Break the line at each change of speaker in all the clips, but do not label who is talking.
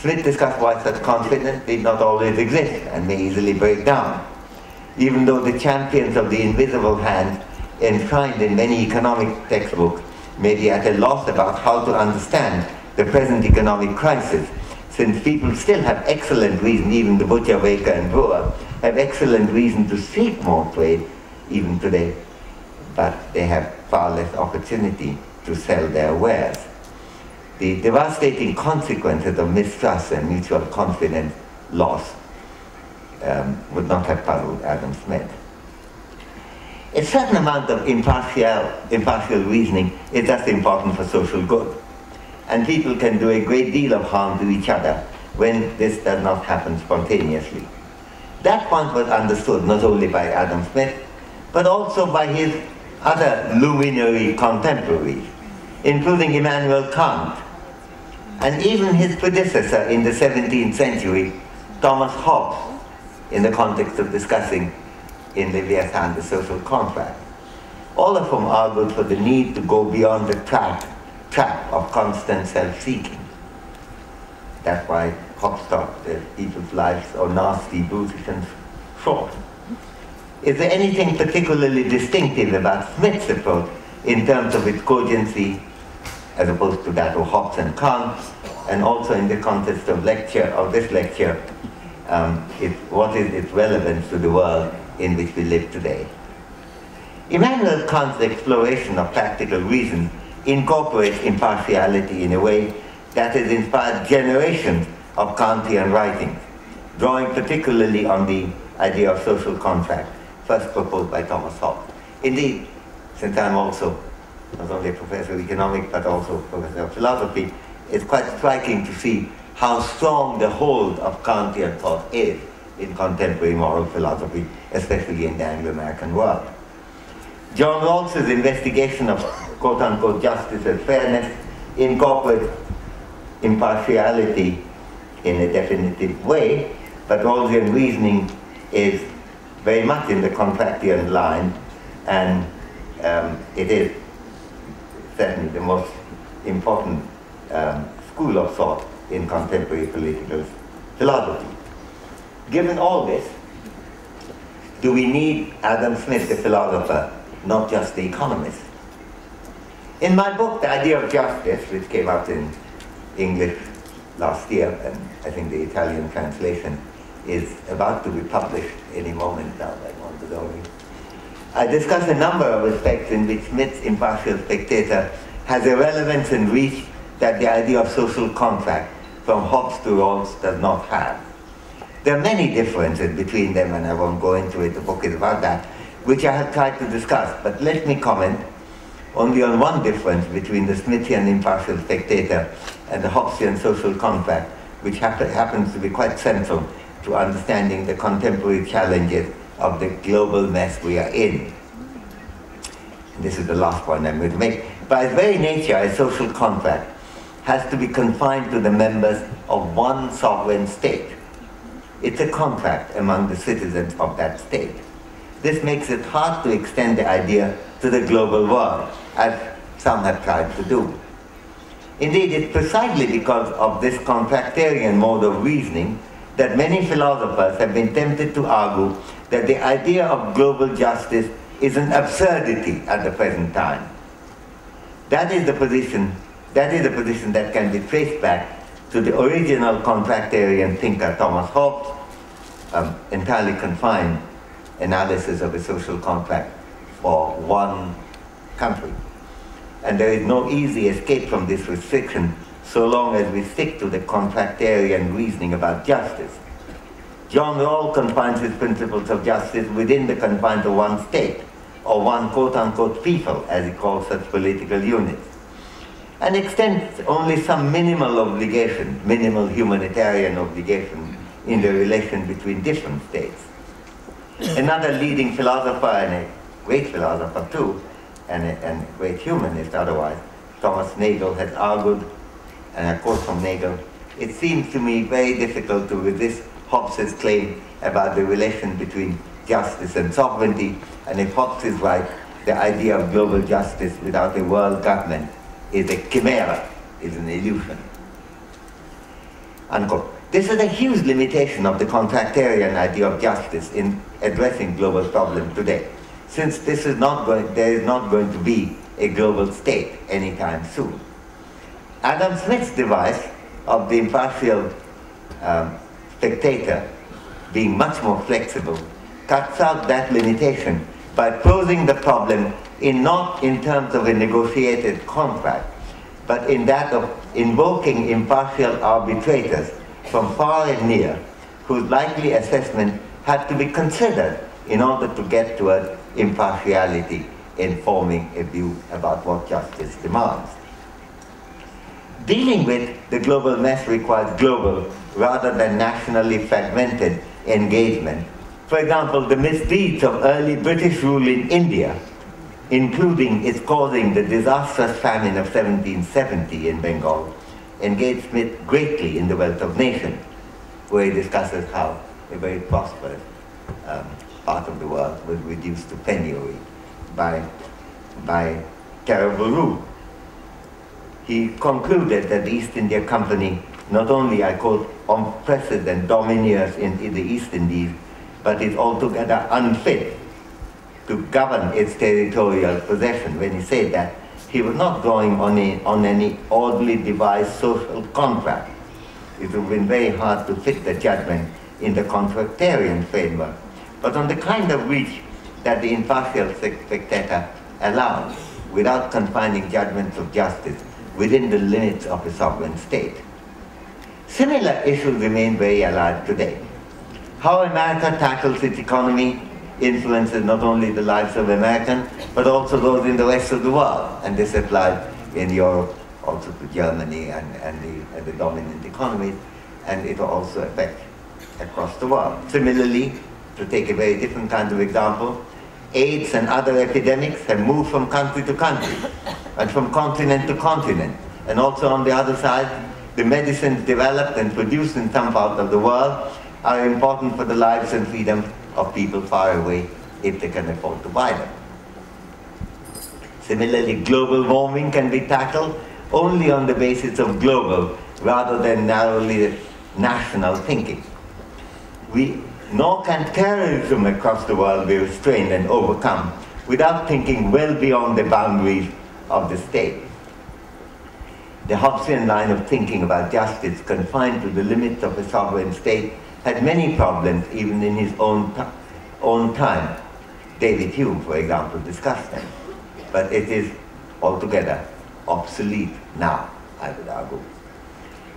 Smith discussed why such confidence did not always exist and may easily break down. Even though the champions of the invisible hand enshrined in many economic textbooks may be at a loss about how to understand the present economic crisis, since people still have excellent reason, even the butcher, baker, and brewer, have excellent reason to seek more trade, even today, but they have far less opportunity to sell their wares. The devastating consequences of mistrust and mutual confidence loss would not have puzzled Adam Smith. A certain amount of impartial reasoning is just important for social good, and people can do a great deal of harm to each other when this does not happen spontaneously. That point was understood not only by Adam Smith, but also by his other luminary contemporaries, including Immanuel Kant, and even his predecessor in the 17th century, Thomas Hobbes, in the context of discussing in Leviathan the social contract, all of whom argued for the need to go beyond the trap of constant self-seeking. That's why Hobbes thought that people's lives are nasty, brutish, and short. Is there anything particularly distinctive about Smith's approach in terms of its cogency, as opposed to that of Hobbes and Kant, and also in the context of this lecture, what is its relevance to the world in which we live today? Immanuel Kant's exploration of practical reason incorporates impartiality in a way that has inspired generations of Kantian writings, drawing particularly on the idea of social contract, first proposed by Thomas Hobbes. Indeed, since I'm also not only a professor of economics but also professor of philosophy, it's quite striking to see how strong the hold of Kantian thought is in contemporary moral philosophy, especially in the Anglo-American world. John Rawls's investigation of quote-unquote justice and fairness incorporates impartiality in a definitive way, but Rawlsian reasoning is very much in the contractian line, and it is certainly the most important school of thought in contemporary political philosophy. Given all this, do we need Adam Smith, the philosopher, not just the economist? In my book, The Idea of Justice, which came out in English last year, and I think the Italian translation is about to be published any moment now, I want to know. I discuss a number of aspects in which Smith's impartial spectator has a relevance and reach that the idea of social contract from Hobbes to Rawls does not have. There are many differences between them, and I won't go into it, the book is about that, which I have tried to discuss, but let me comment only on one difference between the Smithian impartial spectator and the Hobbesian social contract, which happens to be quite central to understanding the contemporary challenges of the global mess we are in. And this is the last point I'm going to make. By its very nature, a social contract has to be confined to the members of one sovereign state. It's a contract among the citizens of that state. This makes it hard to extend the idea to the global world, as some have tried to do. Indeed, it's precisely because of this contractarian mode of reasoning that many philosophers have been tempted to argue that the idea of global justice is an absurdity at the present time. That is the position that can be traced back to the original contractarian thinker Thomas Hobbes' entirely confined analysis of a social contract for one country. And there is no easy escape from this restriction so long as we stick to the contractarian reasoning about justice. John Rawls confines his principles of justice within the confines of one state, or one quote-unquote people, as he calls such political units, and extends only some minimal obligation, minimal humanitarian obligation in the relation between different states. Another leading philosopher, and a great philosopher too, and a great humanist otherwise, Thomas Nagel, has argued, and I quote from Nagel, "It seems to me very difficult to resist Hobbes' claim about the relation between justice and sovereignty, and if Hobbes is right, the idea of global justice without a world government is a chimera, is an illusion." unquote. This is a huge limitation of the contractarian idea of justice in addressing global problems today, since there is not going to be a global state anytime soon. Adam Smith's device of the impartial spectator being much more flexible cuts out that limitation by posing the problem not in terms of a negotiated contract, but in that of invoking impartial arbitrators from far and near, whose likely assessment had to be considered in order to get toward impartiality in forming a view about what justice demands. Dealing with the global mess requires global rather than nationally fragmented engagement. For example, the misdeeds of early British rule in India, including its causing the disastrous famine of 1770 in Bengal, engaged Smith greatly in The Wealth of Nations, where he discusses how a very prosperous part of the world was reduced to penury by terrible rule. He concluded that the East India Company not only, I quote, unprecedented domineers in the East Indies, but is altogether unfit to govern its territorial possession. When he said that, he was not drawing on any oddly devised social contract. It would have been very hard to fit the judgment in the contractarian framework, but on the kind of reach that the impartial spectator allows, without confining judgments of justice within the limits of a sovereign state. Similar issues remain very alive today. How America tackles its economy influences not only the lives of Americans, but also those in the rest of the world. And this applies in Europe, also to Germany and the dominant economies, and it will also affect across the world. Similarly, to take a very different kind of example, AIDS and other epidemics have moved from country to country, and from continent to continent. And also on the other side, the medicines developed and produced in some parts of the world are important for the lives and freedom of people far away, if they can afford to buy them. Similarly, global warming can be tackled only on the basis of global rather than narrowly national thinking. Nor can terrorism across the world be restrained and overcome without thinking well beyond the boundaries of the state. The Hobbesian line of thinking about justice confined to the limits of a sovereign state had many problems even in his own time. David Hume, for example, discussed them. But it is altogether obsolete now, I would argue.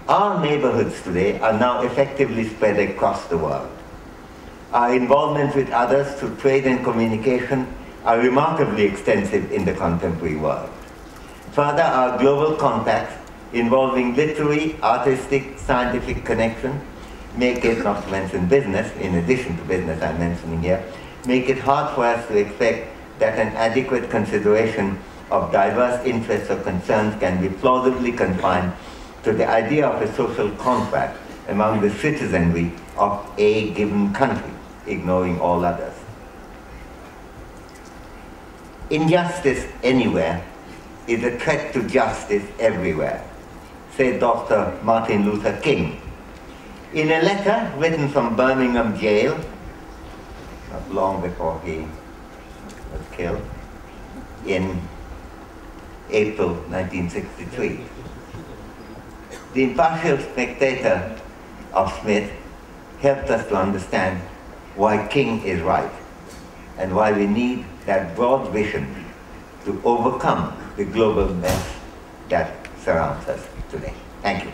Our neighborhoods today are now effectively spread across the world. Our involvement with others through trade and communication are remarkably extensive in the contemporary world. Further, our global contacts involving literary, artistic, scientific connections make it, not to mention business, in addition to business I'm mentioning here, make it hard for us to expect that an adequate consideration of diverse interests or concerns can be plausibly confined to the idea of a social contract among the citizenry of a given country, ignoring all others. Injustice anywhere is a threat to justice everywhere, said Dr. Martin Luther King. In a letter written from Birmingham jail, not long before he was killed, in April 1963, the impartial spectator of Smith helped us to understand why King is right and why we need that broad vision to overcome the global mess that surrounds us today. Thank you.